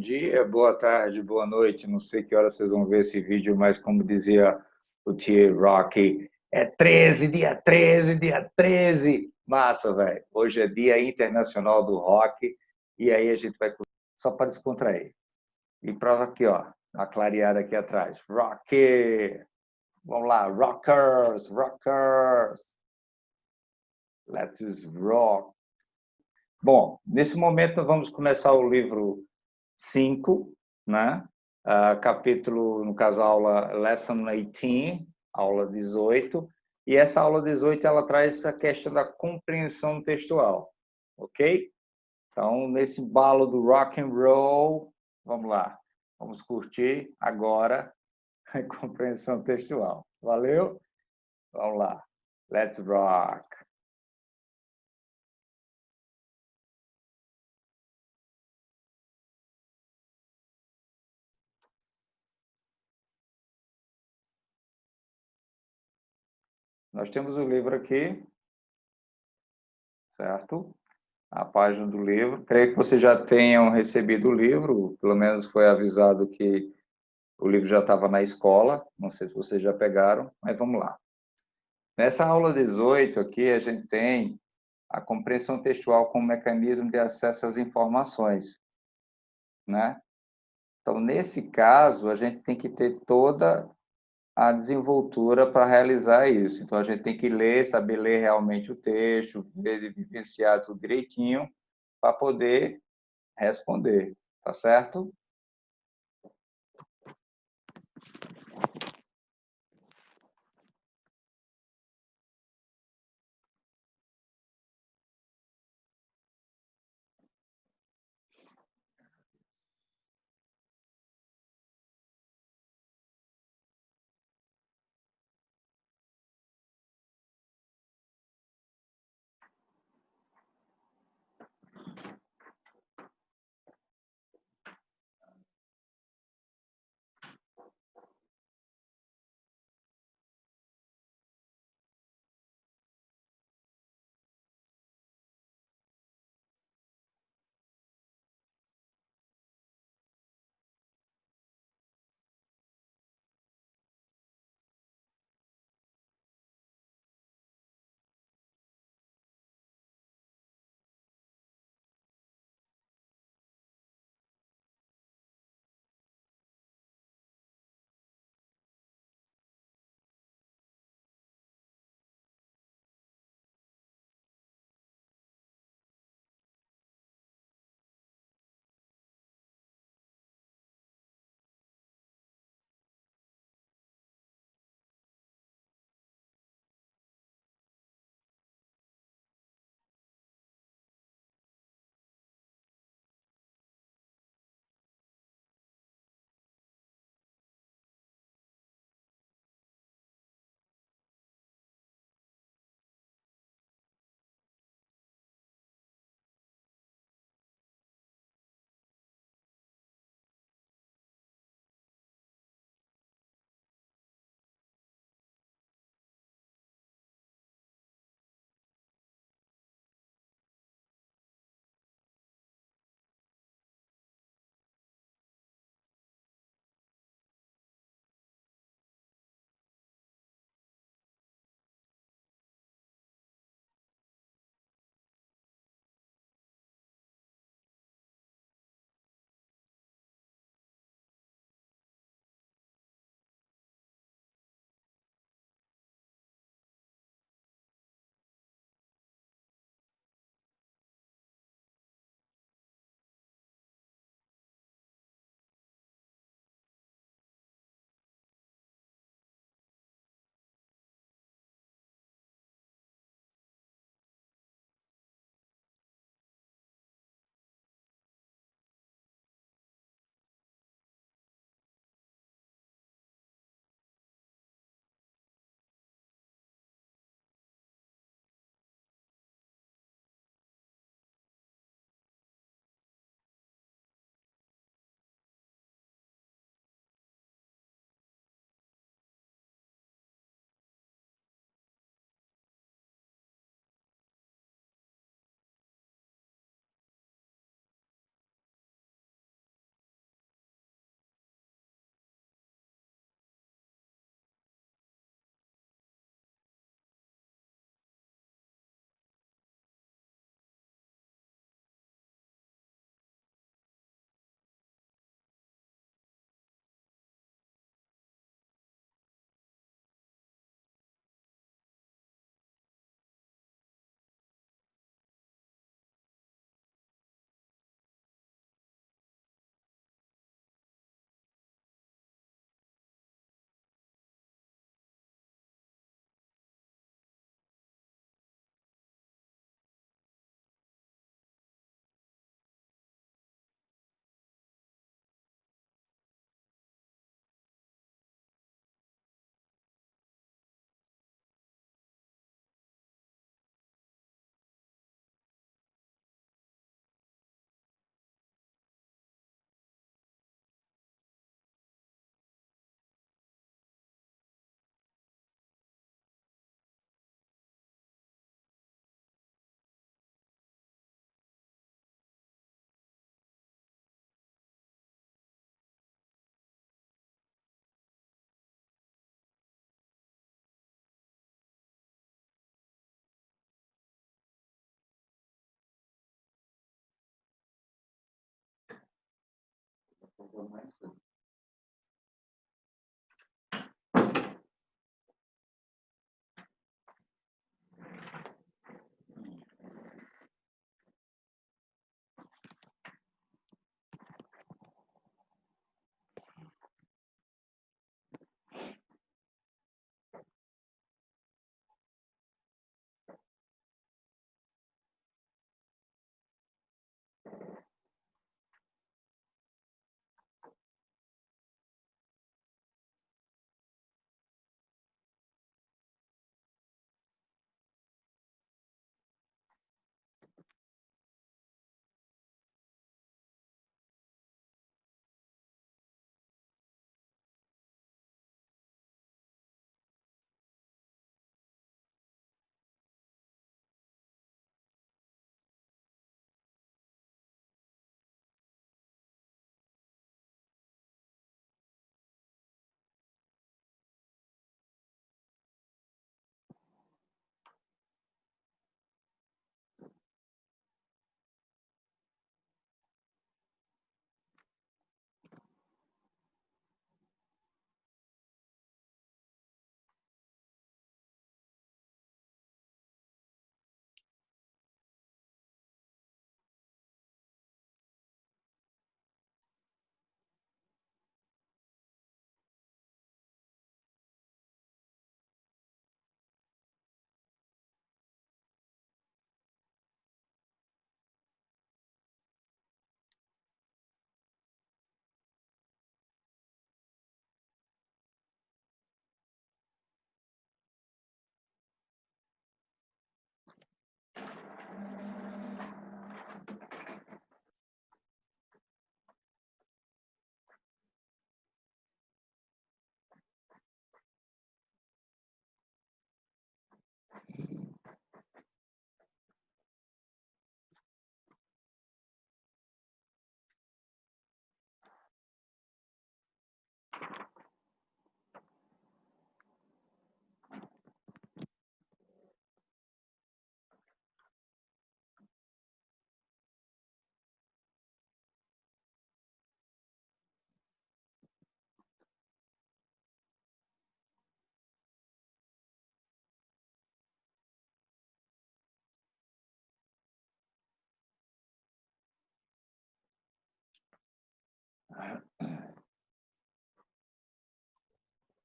dia, boa tarde, boa noite. Não sei que hora vocês vão ver esse vídeo, mas como dizia o T-Rock, é 13, dia 13, dia 13. Massa, velho. Hoje é Dia Internacional do Rock e aí a gente vai só para descontrair. E prova aqui, ó, a clareada aqui atrás. Rock! Vamos lá, rockers, rockers. Let's rock. Bom, nesse momento vamos começar o livro 5, né? Capítulo, no caso, aula Lesson 18, aula 18. E essa aula 18 ela traz a questão da compreensão textual, ok? Então, nesse balo do rock and roll, vamos lá, vamos curtir agora a compreensão textual. Valeu? Vamos lá. Let's rock! Nós temos o livro aqui, certo? A página do livro. Creio que vocês já tenham recebido o livro, pelo menos foi avisado que o livro já estava na escola, não sei se vocês já pegaram, mas vamos lá. Nessa aula 18 aqui, a gente tem a compreensão textual como mecanismo de acesso às informações, né? Então, nesse caso, a gente tem que ter toda a desenvoltura para realizar isso. Então, a gente tem que ler, saber ler realmente o texto, ver, vivenciar tudo direitinho, para poder responder, tá certo?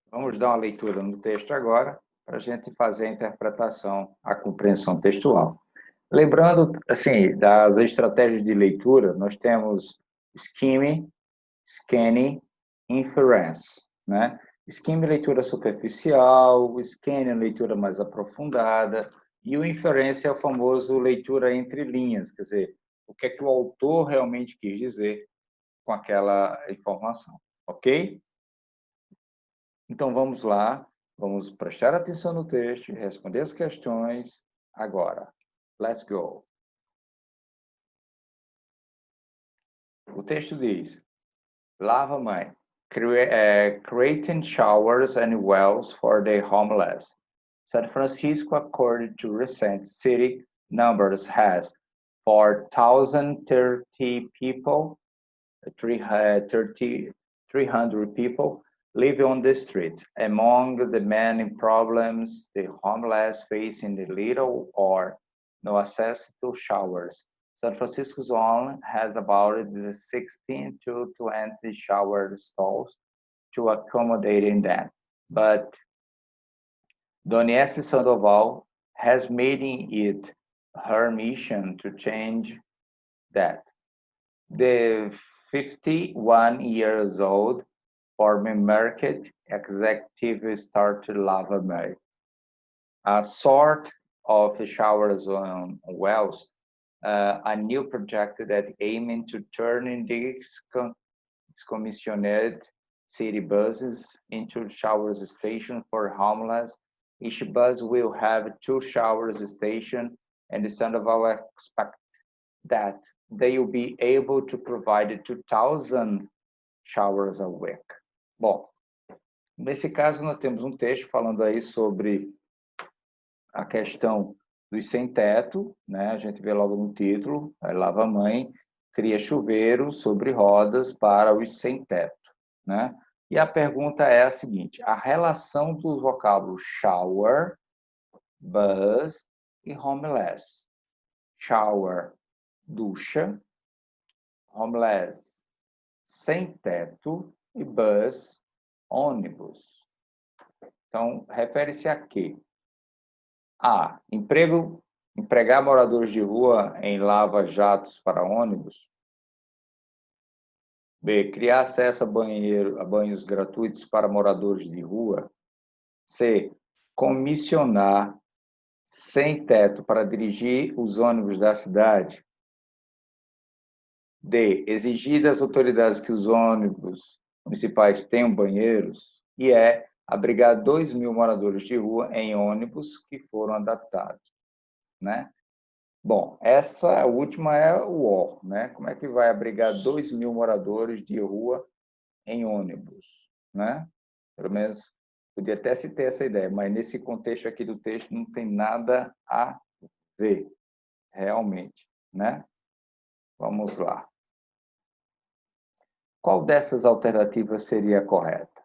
Vamos dar uma leitura no texto agora, para a gente fazer a interpretação, a compreensão textual. Lembrando, assim, das estratégias de leitura, nós temos skimming, scanning, inference, né? Skimming, leitura superficial, scanning, leitura mais aprofundada, e o inference é o famoso leitura entre linhas, quer dizer, o que é que o autor realmente quis dizer com aquela informação, ok? Então, vamos lá, vamos prestar atenção no texto e responder as questões agora. Let's go! O texto diz, Lava Mãe, creating showers and wells for the homeless. San Francisco, according to recent city numbers, has 4,030 people, 300 people live on the street. Among the many problems the homeless face in the little or no access to showers. San Francisco zone has about 16 to 20 shower stalls to accommodate in them. But Doniece Sandoval has made it her mission to change that. The 51 years old former market executive started Lava May, a sort of showers on wells, a new project that aiming to turn these commissioned city buses into showers station for homeless. Each bus will have 2 showers station, and the Sandoval expect that they will be able to provide 2,000 showers a week. Bom, nesse caso nós temos um texto falando aí sobre a questão dos sem-teto, né? A gente vê logo no título, Lava Mãe, cria chuveiro sobre rodas para os sem teto, né? E a pergunta é a seguinte: a relação dos vocábulos shower, bus e homeless. Shower, ducha; homeless, sem teto; e bus, ônibus. Então, refere-se a quê? A. Empregar moradores de rua em lava-jatos para ônibus. B. Criar acesso a banhos gratuitos para moradores de rua. C. Comissionar sem teto para dirigir os ônibus da cidade. D. Exigir das autoridades que os ônibus municipais tenham banheiros. E abrigar 2.000 moradores de rua em ônibus que foram adaptados, né? Bom, essa última é o O, né? Como é que vai abrigar 2.000 moradores de rua em ônibus, né? Pelo menos podia até se ter essa ideia, mas nesse contexto aqui do texto não tem nada a ver, realmente, né? Vamos lá. Qual dessas alternativas seria a correta?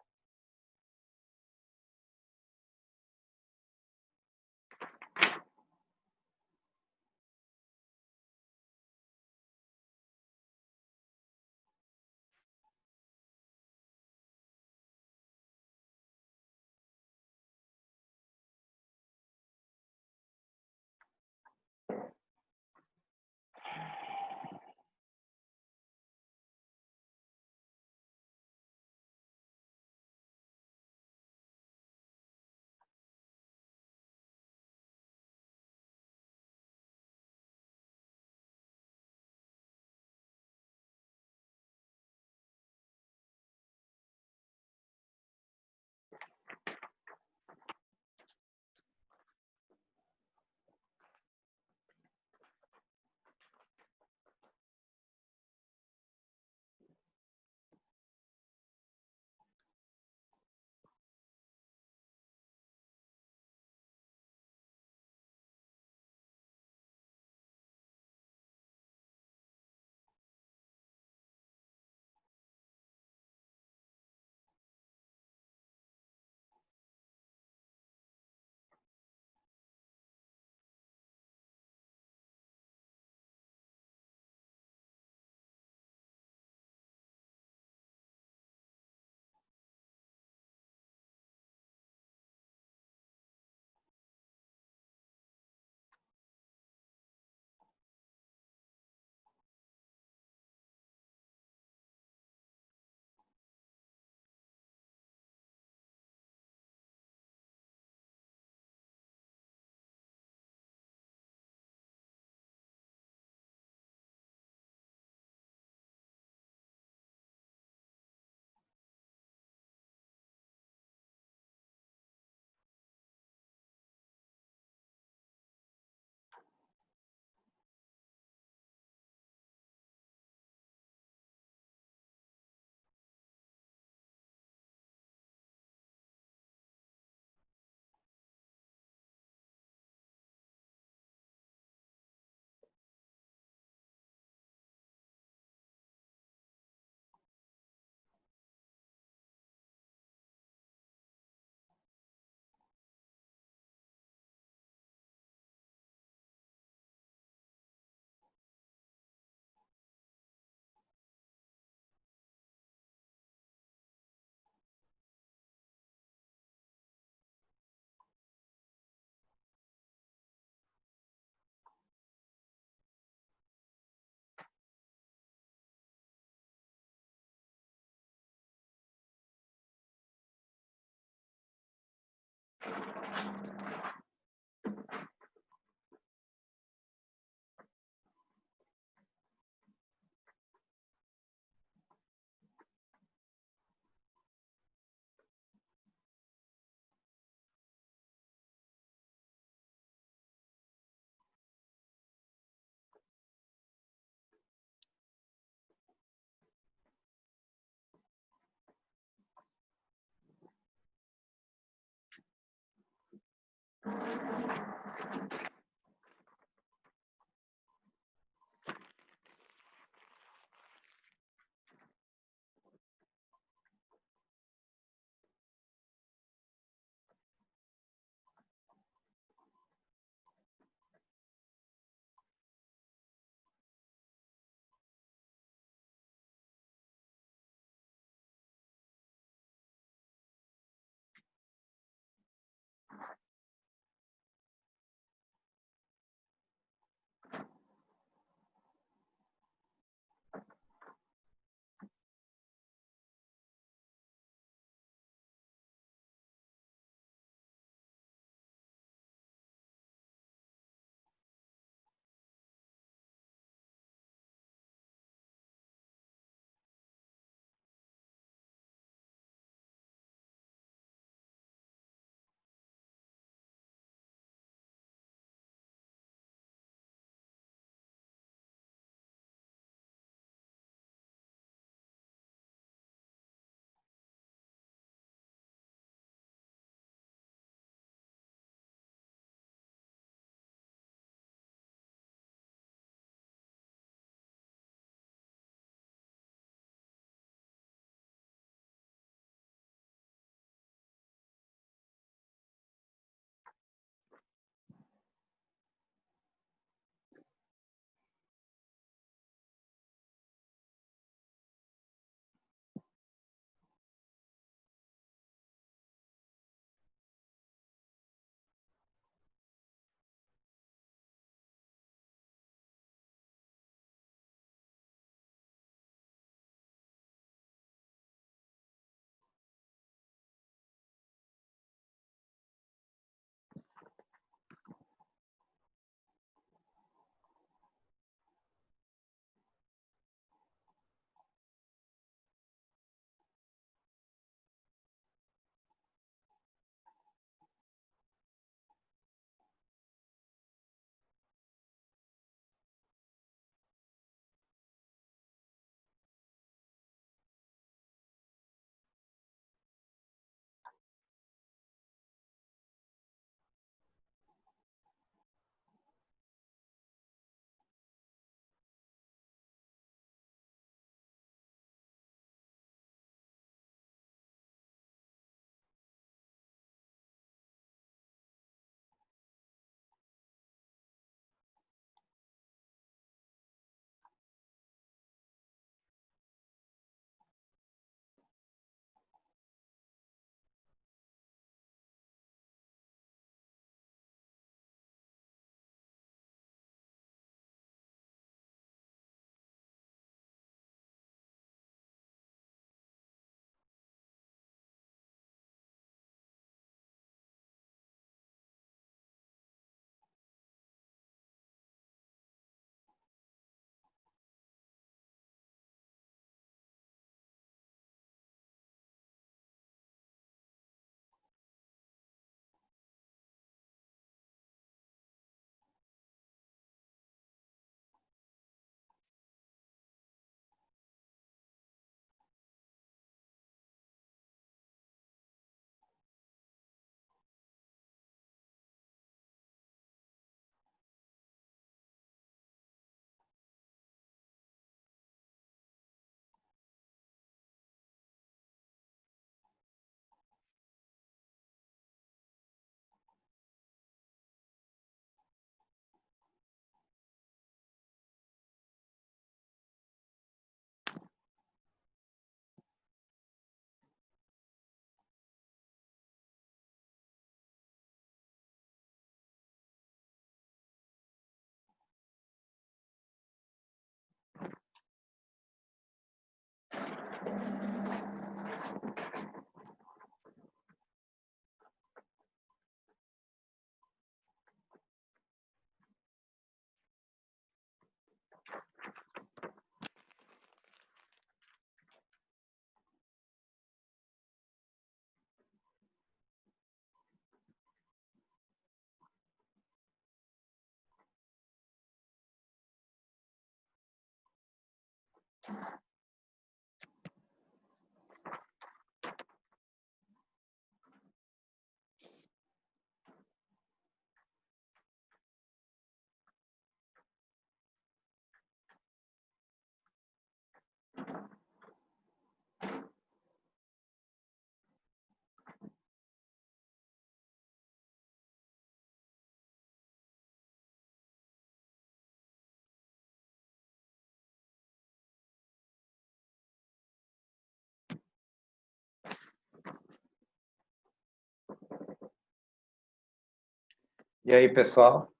E aí, pessoal?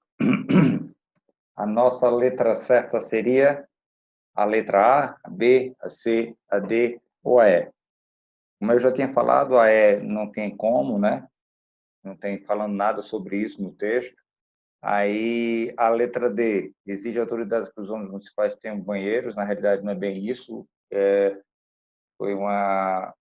A nossa letra certa seria a letra A, a B, a C, a D ou a E. Como eu já tinha falado, a E não tem como, né? Não tem falando nada sobre isso no texto. Aí, a letra D, exige autoridades para os ônibus municipais que tenham banheiros. Na realidade, não é bem isso. Foi uma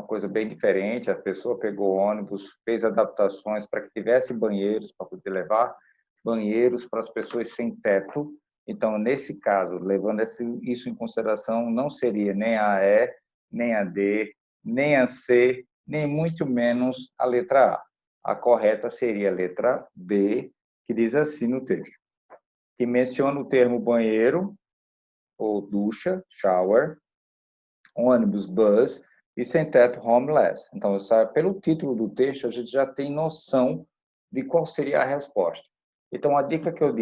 coisa bem diferente. A pessoa pegou o ônibus, fez adaptações para que tivesse banheiros, para poder levar banheiros para as pessoas sem teto. Então, nesse caso, levando isso em consideração, não seria nem a E, nem a D, nem a C, nem muito menos a letra A. A correta seria a letra B, que diz assim no texto, que menciona o termo banheiro ou ducha, shower, ônibus, bus, e sem teto, homeless. Então, pelo título do texto, a gente já tem noção de qual seria a resposta. Então, a dica que eu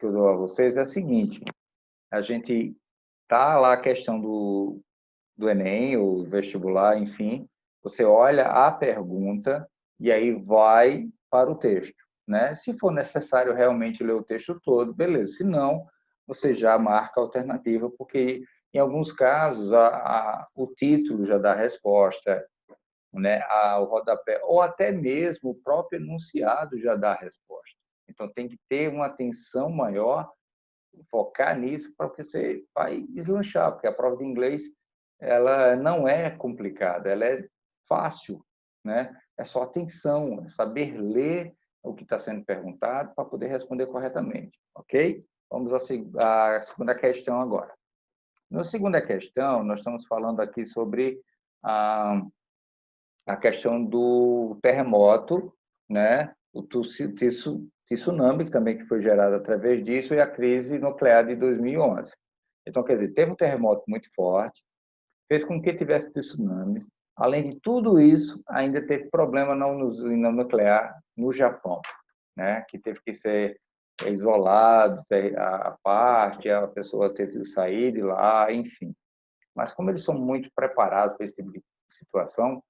dou a vocês é a seguinte: a gente tá lá a questão do Enem, ou vestibular, enfim, você olha a pergunta e aí vai para o texto, né? Se for necessário realmente ler o texto todo, beleza. Se não, você já marca a alternativa, porque em alguns casos o título já dá a resposta, né? O rodapé, ou até mesmo o próprio enunciado já dá a resposta. Então tem que ter uma atenção maior, focar nisso, para que você vai deslanchar, porque a prova de inglês ela não é complicada, ela é fácil, né? É só atenção, é saber ler o que está sendo perguntado para poder responder corretamente, ok? Vamos à segunda questão agora. Na segunda questão, nós estamos falando aqui sobre a questão do terremoto, né? O tsunami, que também foi gerado através disso, e a crise nuclear de 2011. Então, quer dizer, teve um terremoto muito forte, fez com que tivesse tsunamis. Além de tudo isso, ainda teve problema na usina nuclear no Japão, né? Que teve que ser isolado a parte, a pessoa teve que sair de lá, enfim. Mas como eles são muito preparados para esse tipo de situação,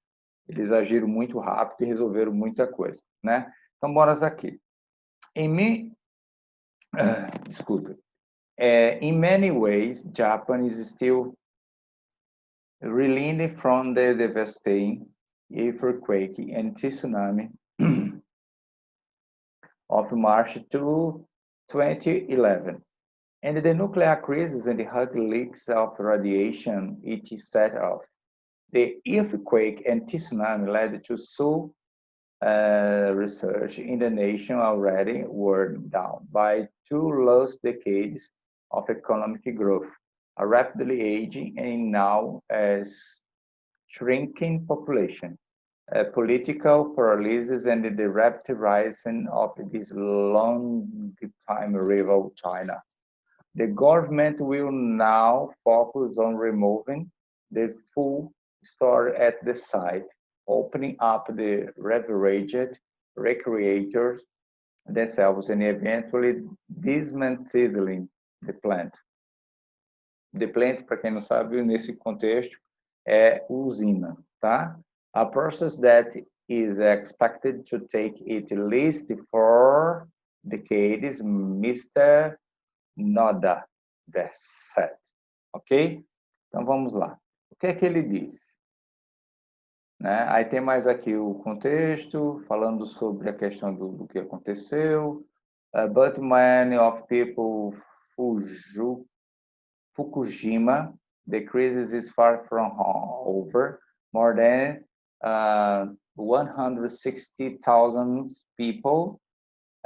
eles agiram muito rápido e resolveram muita coisa, né? Então, bora aqui. Desculpa. In many ways, Japan is still reeling from the devastating earthquake and tsunami of March 2011. And the nuclear crisis and the hug leaks of radiation it set off. The earthquake and tsunami led to research in the nation already worn down by 2 lost decades of economic growth, a rapidly aging and now as shrinking population, political paralysis, and the rapid rising of this long-time rival China. The government will now focus on removing the full store at the site, opening up the ravaged recreators themselves and eventually dismantling the plant. The plant, para quem não sabe, nesse contexto, é usina, tá? A process that is expected to take at least 4 decades, Mr. Noda said. Ok? Então vamos lá. O que é que ele diz? Né? Aí tem mais aqui o contexto, falando sobre a questão do que aconteceu. But many of people Fukushima, the crisis is far from over. More than 160,000 people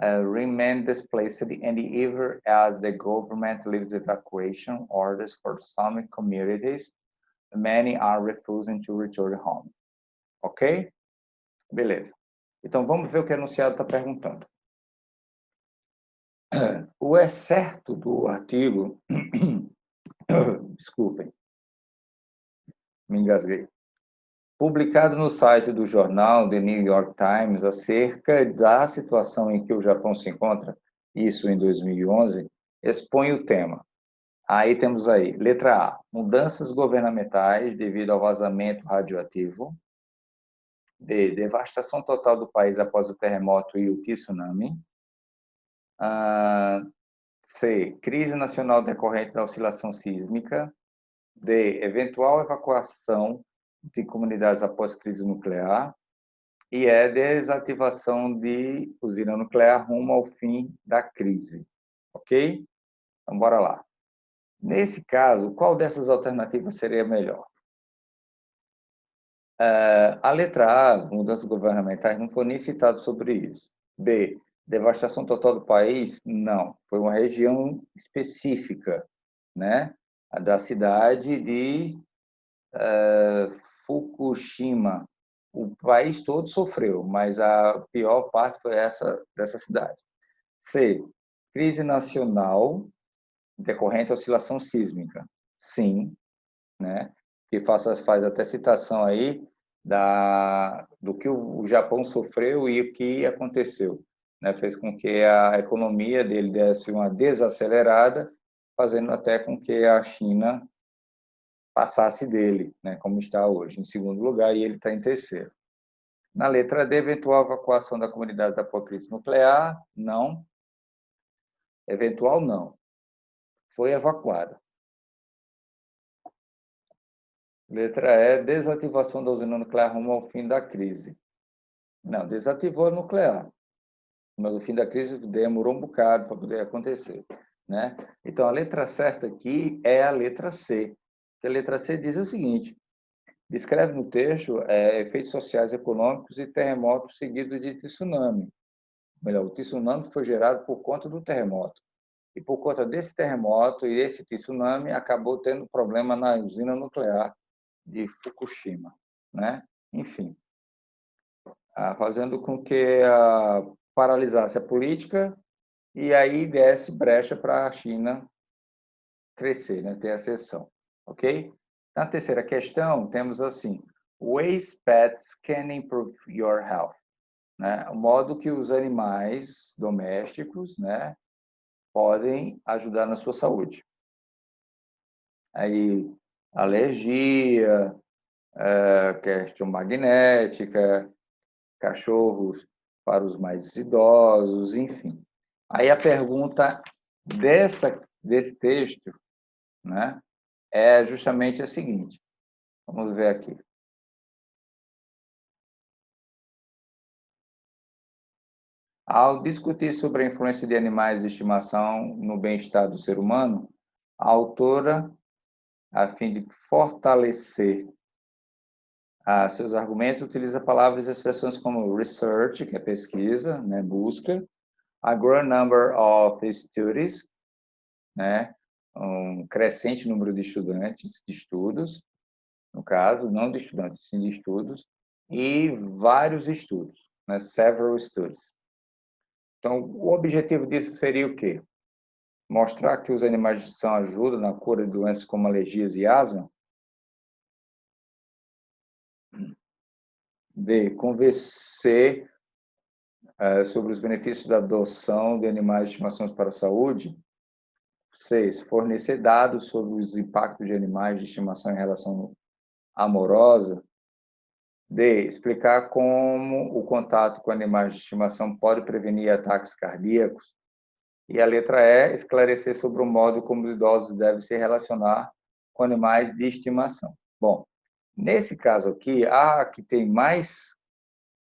remain displaced, and even as the government lifts evacuation orders for some communities, many are refusing to return home. Ok? Beleza. Então, vamos ver o que o enunciado está perguntando. O excerto do artigo, desculpem, me engasguei, publicado no site do jornal The New York Times acerca da situação em que o Japão se encontra, isso em 2011, expõe o tema. Aí temos aí, letra A, mudanças governamentais devido ao vazamento radioativo. B, devastação total do país após o terremoto e o tsunami. C, crise nacional decorrente da oscilação sísmica. D, eventual evacuação de comunidades após crise nuclear. E E, desativação de usina nuclear rumo ao fim da crise. Ok? Então, bora lá. Nesse caso, qual dessas alternativas seria melhor? A letra A, mudanças governamentais, não foi nem citado sobre isso. B, devastação total do país? Não, foi uma região específica, né? A da cidade de Fukushima. O país todo sofreu, mas a pior parte foi essa dessa cidade. C, crise nacional decorrente da oscilação sísmica. Sim, né? Que faz até citação aí do que o Japão sofreu e o que aconteceu, né? Fez com que a economia dele desse uma desacelerada, fazendo até com que a China passasse dele, né? Como está hoje, em segundo lugar, e ele está em terceiro. Na letra D, eventual evacuação da comunidade após crise nuclear, não. Eventual, não. Foi evacuada. Letra E, desativação da usina nuclear rumo ao fim da crise. Não, desativou a nuclear, mas o fim da crise demorou um bocado para poder acontecer, né? Então, a letra certa aqui é a letra C. A letra C diz o seguinte: descreve no texto efeitos sociais, econômicos e terremotos seguidos de tsunami. Melhor, o tsunami foi gerado por conta do terremoto. E por conta desse terremoto e esse tsunami, acabou tendo problema na usina nuclear de Fukushima, né? Enfim, fazendo com que paralisasse a política e aí desse brecha para a China crescer, né? Ter ascensão, ok? Na terceira questão, temos assim, ways pets can improve your health, né? O modo que os animais domésticos, né, podem ajudar na sua saúde. Aí, alergia, questão magnética, cachorros para os mais idosos, enfim. Aí a pergunta desse texto, né, é justamente a seguinte. Vamos ver aqui. Ao discutir sobre a influência de animais de estimação no bem-estar do ser humano, a autora, a fim de fortalecer seus argumentos, utiliza palavras e expressões como research, que é pesquisa, né, busca, a growing number of studies, né, um crescente número de estudantes, de estudos, no caso, não de estudantes, sim de estudos, e vários estudos, né, several studies. Então, o objetivo disso seria o quê? Mostrar que os animais de estimação ajudam na cura de doenças como alergias e asma. B, convencer sobre os benefícios da adoção de animais de estimação para a saúde. 6, fornecer dados sobre os impactos de animais de estimação em relação amorosa. D, explicar como o contato com animais de estimação pode prevenir ataques cardíacos. E a letra E, esclarecer sobre o modo como os idosos devem se relacionar com animais de estimação. Bom, nesse caso aqui, a que tem mais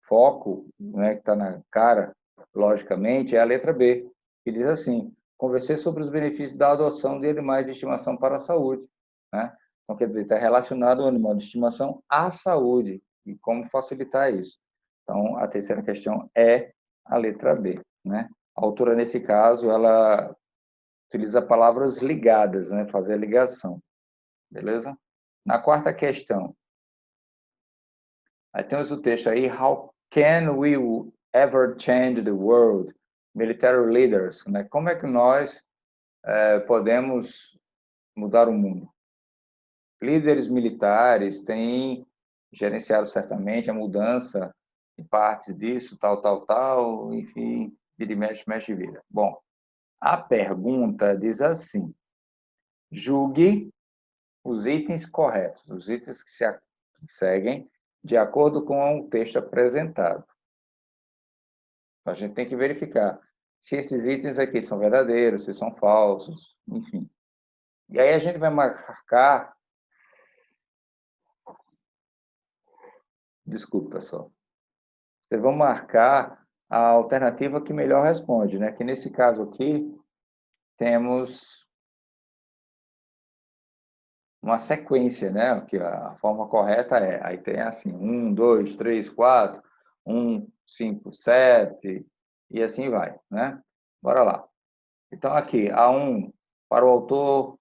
foco, né, que está na cara, logicamente, é a letra B, que diz assim: conversar sobre os benefícios da adoção de animais de estimação para a saúde, né? Então, quer dizer, está relacionado o animal de estimação à saúde e como facilitar isso. Então, a terceira questão é a letra B, né? A autora, nesse caso, ela utiliza palavras ligadas, né? Fazer a ligação, beleza? Na quarta questão, aí temos o texto aí: How can we ever change the world? Military leaders, né? Como é que nós podemos mudar o mundo? Líderes militares têm gerenciado certamente a mudança em parte disso, tal, enfim, vira e mexe, mexe e vira. Bom, a pergunta diz assim: julgue os itens corretos, os itens que se seguem de acordo com o texto apresentado. A gente tem que verificar se esses itens aqui são verdadeiros, se são falsos, enfim. E aí a gente vai marcar, desculpa pessoal, vocês vão marcar a alternativa que melhor responde, né? Que nesse caso aqui temos uma sequência, né? Que a forma correta é, aí tem assim, 1, 2, 3, 4, 1, 5, 7, e assim vai, né? Bora lá. Então, aqui, A1, para o autor,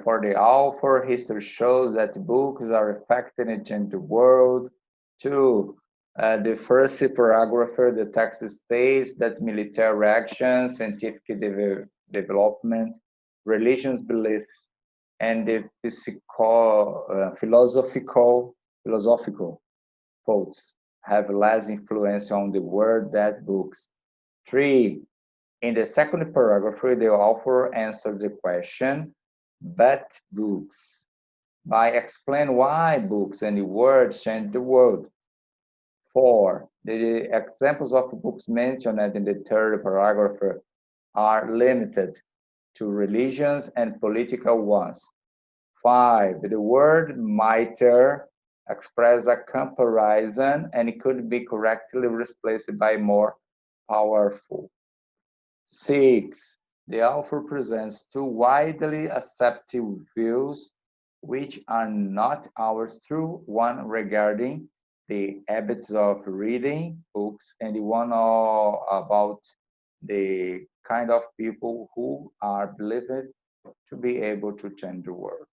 for the author, history shows that books are effective in changing the world. 2, the first paragraph, the text states that military action, scientific development, religious beliefs, and the philosophical thoughts have less influence on the world than books. 3, in the second paragraph, the author answered the question, but books, by explain why books and the words change the world. 4, the examples of books mentioned in the third paragraph are limited to religions and political ones. 5, the word mightier express a comparison and it could be correctly replaced by more powerful. 6, the author presents two widely accepted views which are not ours, through one regarding the habits of reading books and the one about the kind of people who are believed to be able to change the world.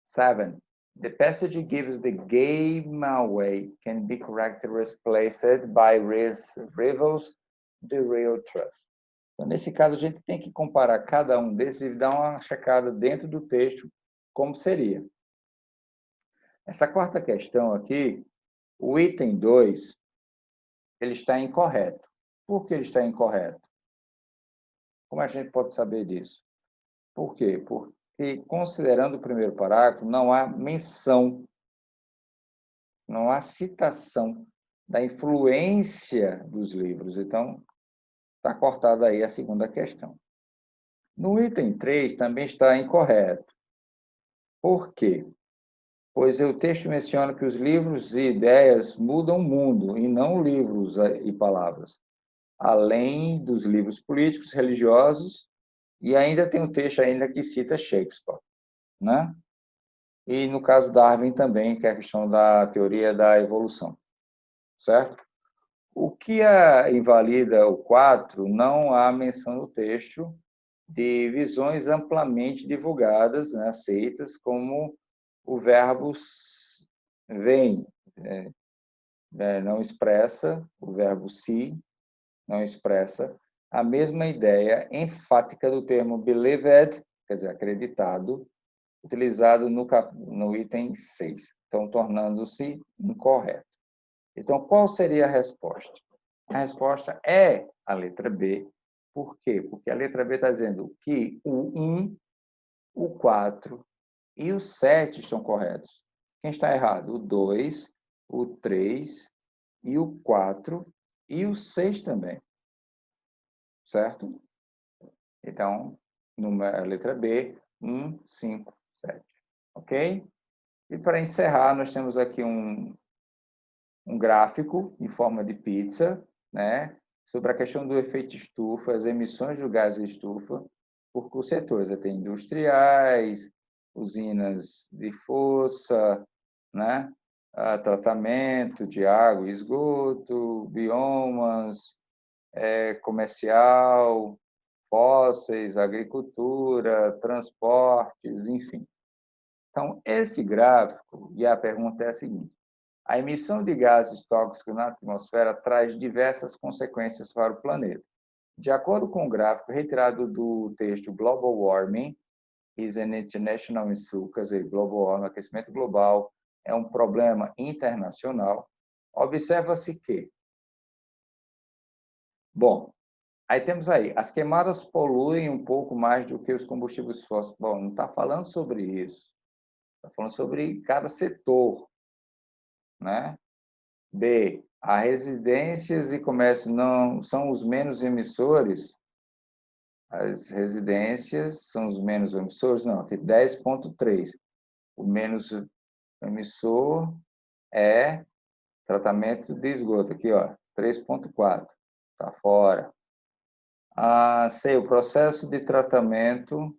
7, the passage gives the game away can be correctly replaced by reveals the real truth. Então, nesse caso, a gente tem que comparar cada um desses e dar uma checada dentro do texto, como seria. Essa quarta questão aqui, o item 2, ele está incorreto. Por que ele está incorreto? Como a gente pode saber disso? Por quê? Porque, considerando o primeiro parágrafo, não há menção, não há citação da influência dos livros. Então, está cortada aí a segunda questão. No item 3, também está incorreto. Por quê? Pois o texto menciona que os livros e ideias mudam o mundo, e não livros e palavras. Além dos livros políticos, religiosos, e ainda tem um texto ainda que cita Shakespeare, né? E no caso Darwin também, que é a questão da teoria da evolução, certo? O que invalida o 4, não há menção no texto de visões amplamente divulgadas, né, aceitas, como o verbo vem, não expressa, o verbo se não expressa a mesma ideia enfática do termo believed, quer dizer, acreditado, utilizado no item 6, então tornando-se incorreto. Então, qual seria a resposta? A resposta é a letra B. Por quê? Porque a letra B está dizendo que o 1, o 4 e o 7 estão corretos. Quem está errado? O 2, o 3 e o 4 e o 6 também. Certo? Então, a letra B, 1, 5, 7. Ok? E para encerrar, nós temos aqui um gráfico em forma de pizza, né, sobre a questão do efeito estufa, as emissões do gás de estufa, por setores. Tem industriais, usinas de força, né, tratamento de água e esgoto, biomas, comercial, fósseis, agricultura, transportes, enfim. Então, esse gráfico, e a pergunta é a seguinte: a emissão de gases tóxicos na atmosfera traz diversas consequências para o planeta. De acordo com o gráfico retirado do texto Global Warming is an International Issue, quer dizer, Global Warming, aquecimento global, é um problema internacional, observa-se que, bom, aí temos aí, as queimadas poluem um pouco mais do que os combustíveis fósseis. Bom, não está falando sobre isso, está falando sobre cada setor, né? B, as residências e comércio não são os menos emissores. As residências são os menos emissores? Não, tem 10,3. O menos emissor é tratamento de esgoto, aqui, ó, 3,4. Está fora. C, o processo de tratamento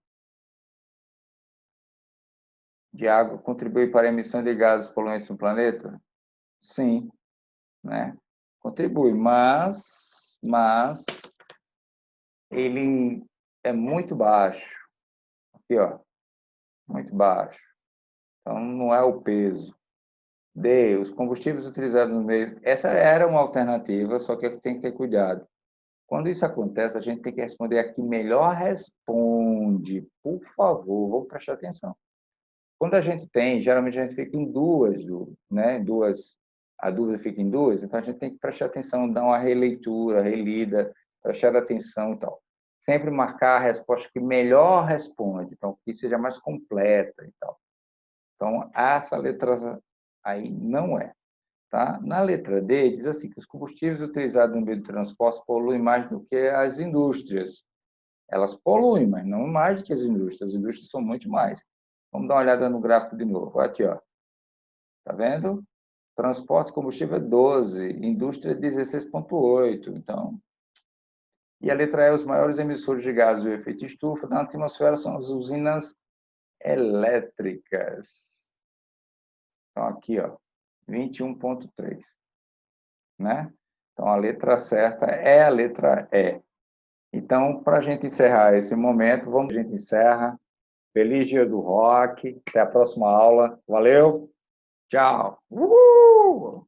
de água contribui para a emissão de gases poluentes no planeta? Sim, né? Contribui, mas ele é muito baixo. Aqui, ó, muito baixo. Então, não é o peso. D, os combustíveis utilizados no meio. Essa era uma alternativa, só que tem que ter cuidado. Quando isso acontece, a gente tem que responder aqui melhor responde. Por favor, vou prestar atenção. Quando a gente tem, geralmente a gente fica em duas, né? A dúvida fica em duas, então a gente tem que prestar atenção, dar uma releitura, relida, prestar atenção e tal. Sempre marcar a resposta que melhor responde, então que seja mais completa e tal. Então, essa letra aí não é. Tá? Na letra D, diz assim, que os combustíveis utilizados no meio do transporte poluem mais do que as indústrias. Elas poluem, mas não mais do que as indústrias. As indústrias são muito mais. Vamos dar uma olhada no gráfico de novo. Aqui, ó. Tá vendo? Transporte e combustível é 12, indústria 16,8. Então, e a letra E, os maiores emissores de gases do efeito estufa na atmosfera são as usinas elétricas. Então, aqui, ó, 21,3, né? Então, a letra certa é a letra E. Então, para a gente encerrar esse momento, a gente encerra. Feliz Dia do Rock. Até a próxima aula. Valeu. Tchau. Uhul!